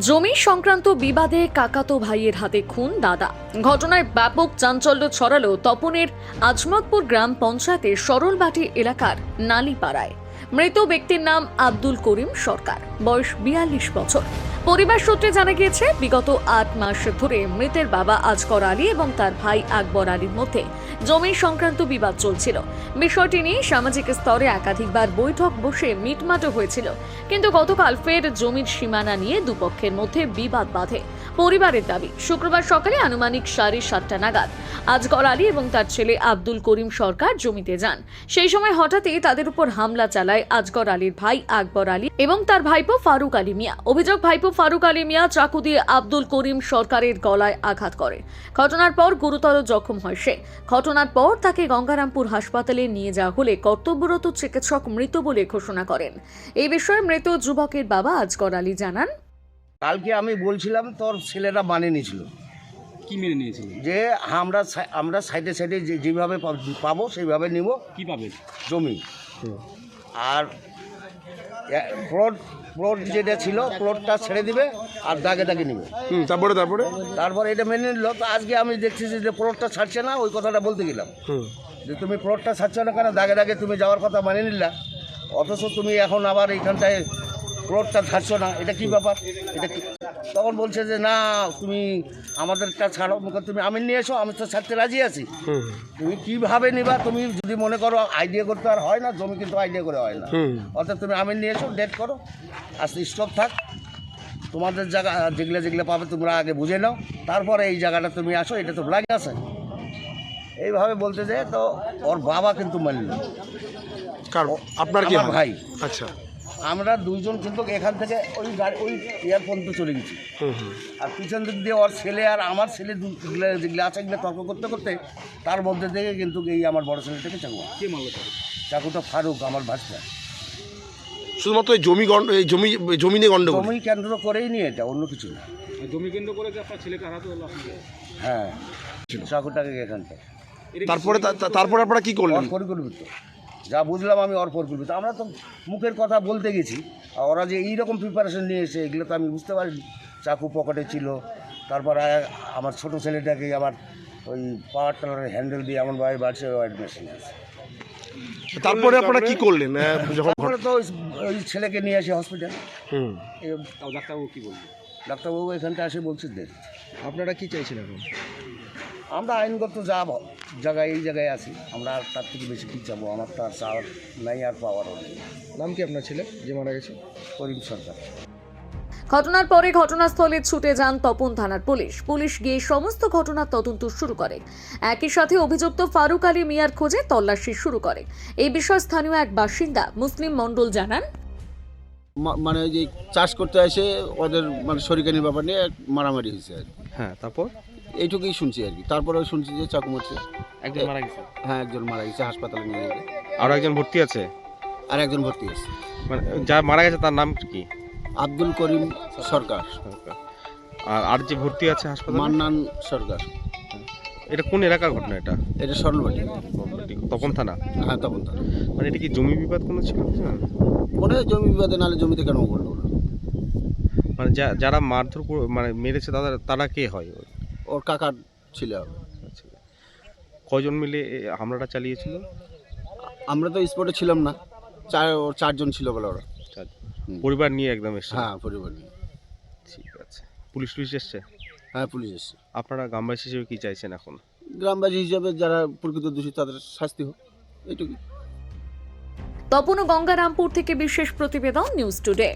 জমি সংক্রান্ত বিবাদে কাকাতো ভাইয়ের হাতে খুন দাদা। ঘটনায় ব্যাপক চাঞ্চল্য ছড়ালো তপনের আজমতপুর গ্রাম পঞ্চায়েতের সরলবাটি এলাকার নালিপাড়ায়। মৃত ব্যক্তির নাম আব্দুল করিম সরকার, বয়স 42 বছর। পরিবার সূত্রে জানা গিয়েছে, বিগত 8 মাস ধরে মৃতের বাবা আজগর আলী এবং তার ভাই আকবর আলীর মধ্যে জমি সংক্রান্ত বিবাদ চলছিল। বিষয়টি নিয়ে সামাজিক স্তরে একাধিকবার বৈঠক বসে মিটমাট হয়েছিল, কিন্তু গতকাল ফের জমির সীমানা নিয়ে দুপক্ষের মধ্যে বিবাদ বাধে। পরিবারের দাবি, শুক্রবার সকালে আনুমানিক 7:30 নাগাদ আজগর আলী এবং তার ছেলে আব্দুল করিম সরকার জমিতে যান। সেই সময় হঠাৎই তাদের উপর হামলা চালায় আজগর আলীর ভাই আকবর আলী এবং তার ভাইপো ফারুক আলী মিয়া। অভিযোগ, ভাইপো ফারুক আলী মিয়া চাকু দিয়ে আব্দুল করিম সরকারের গলায় আঘাত করে। ঘটনার পর গুরুতর জখম হয় সে। ঘটনার পর তাকে গঙ্গারামপুর হাসপাতালে নিয়ে যাওয়া হলে কর্তব্যরত চিকিৎসক মৃত বলে ঘোষণা করেন। এই বিষয়ে মৃত যুবকের বাবা আজগর আলী জানান, কালকে আমি বলছিলাম তোর ছেলেরা মানে নিয়েছিল। কি মেনে নিয়েছিল? যে আমরা সাইডে সাইডে যেভাবে পাবো সেইভাবে নিব। কি পাবে? জমি আর প্লট যেটা ছিল প্লটটা ছেড়ে দিবে আর দাগে দাগে নিবে। তারপরে এটা মেনে নিল। তো আজকে আমি দেখছি যে প্লটটা ছাড়ছে না, ওই কথাটা বলতে গেলাম যে তুমি প্লটটা ছাড়ছো না কেন, দাগে দাগে তুমি যাওয়ার কথা মানে নিলা, অথচ তুমি এখন আবার এইখানটায় প্লটটা ছাড়ছো না, এটা কি ব্যাপার? এটা কি? তখন বলছে যে না তুমি আমাদেরটা ছাড়ো, তুমি আমি নিয়ে এসো, আমি তো ছাড়তে রাজি আছি। তুমি কিভাবে নিবা? তুমি যদি মনে করো আইডিয়া করতে আর হয় না, জমি কিন্তু আইডিয়া করে হয় না। অর্থাৎ তুমি আমি নিয়ে এসো, ডেট করো, আজকে স্টপ থাক, তোমাদের জায়গা যেগুলো পাবে তোমরা আগে বুঝে নাও, তারপরে এই জায়গাটা তুমি আসো, এটা তো লাগে আছে। এইভাবে বলতে যায় তো ওর বাবা কিন্তু মানল। আপনার কি ভাই? আচ্ছা, আমরা দুইজন কিন্তু এখান থেকে ওই এয়ার পর্যন্ত চলে গেছি, আর পিছন দিক দিয়ে ওর ছেলে আর আমার ছেলে যেগুলো আছে এগুলো তর্ক করতে করতে তার মধ্যে থেকে কিন্তু এই আমার বড় ছেলেটাকে চাকুটা ফারুক আমার ভাষা। শুধুমাত্র এই জমি নিয়ে গন্ডগোল? জমি কেন্দ্র করেই নিয়ে, এটা অন্য কিছু না। জমি কেন্দ্র করে আপনার ছেলেকে হারাতে হলো? হ্যাঁ, চাকুটাকে এখানটা। তারপরে আপনারা কি করলেন? পরিকল্পিত, যা বুঝলাম আমি ওর পরিকল্পিত। আমরা তো মুখের কথা বলতে গেছি, আর ওরা যে এইরকম প্রিপারেশন নিয়ে এসে এগুলো তো আমি বুঝতে পারিনি। চাকু পকেটে ছিল, তারপর আমার ছোটো ছেলেটাকে আবার ওই পাওয়ার টেলারের হ্যান্ডেল দিয়ে এমনভাবে বাড়ছে মেশিন আছে। তারপরে আপনারা কি করলেন? তারপরে তো ওই ছেলেকে নিয়ে আসি হসপিটাল। ডাক্তারবাবু কি বললেন? ডাক্তারবাবু এখানটা এসে বলছে দেখ। আপনারা কি চাইছেন এখন? আমরা আইনগত যা জায়গায় এই জায়গায় আছি, আমরা আর তার থেকে বেশি কী চাবো? আমার তো আর চাওয়ার নাই, আর পাওয়ারও নেই। নাম কি আপনার ছেলে যে মারা গেছে? করিম সরকার। ঘটনার পরে ঘটনাস্থলে ছুটে যান তপন থানার পুলিশ গিয়ে সমস্ত ঘটনার তদন্ত শুরু করে। একই সাথে অভিযুক্ত ফারুক আলী মিয়ার খোঁজে তল্লাশি শুরু করে। এই বিষয়ে স্থানীয় এক বাসিন্দা মুসলিম মণ্ডল জানান, মানে যে চাষ করতে এসে ওদের মানে শরিকানির ব্যাপার নিয়ে মারামারি হয়েছে আর কি। হ্যাঁ, তারপর এইটুকুই শুনছি আর কি। তারপরে শুনছি যে চাকু মারছে। একজন মারা গেছে? হ্যাঁ, একজন মারা গেছে, হাসপাতালে নিয়ে গেছে। আরো একজন ভর্তি আছে? আর একজন ভর্তি আছে। মানে যা মারা গেছে তার নাম কি? আব্দুল করিম সরকার। আর যে ভর্তি আছে হাসপাতালে? মান্নান সরকার। এটা কোন এলাকার ঘটনা? এটা সরলবাটি, তপন থানা? হ্যাঁ, তপন থানা। মানে এটা কি জমি বিবাদ কোনো ছিল? মনে হয় জমি বিবাদে, নাহলে জমিতে কেন করলো না? মানে যারা মারধর মানে মেরেছে তারা কে হয়? ওর কাকার ছিল। আচ্ছা, কয়জন মিলে হামলাটা চালিয়েছিল? আমরা তো স্পটে ছিলাম না, চারজন ছিল বলে ওরা। পরিবার নিয়ে একদম এসছে? হ্যাঁ, পরিবার নিয়ে। ঠিক আছে। পুলিশ এসছে? হ্যাঁ, পুলিশ এসছে। আপনারা গ্রামবাসী হিসেবে কি চাইছেন এখন? গ্রামবাসী হিসাবে যারা প্রকৃত দোষী তাদের শাস্তি হোক, এইটুকুই। তপন ও গঙ্গারামপুর থেকে বিশেষ প্রতিবেদন, নিউজ টুডে।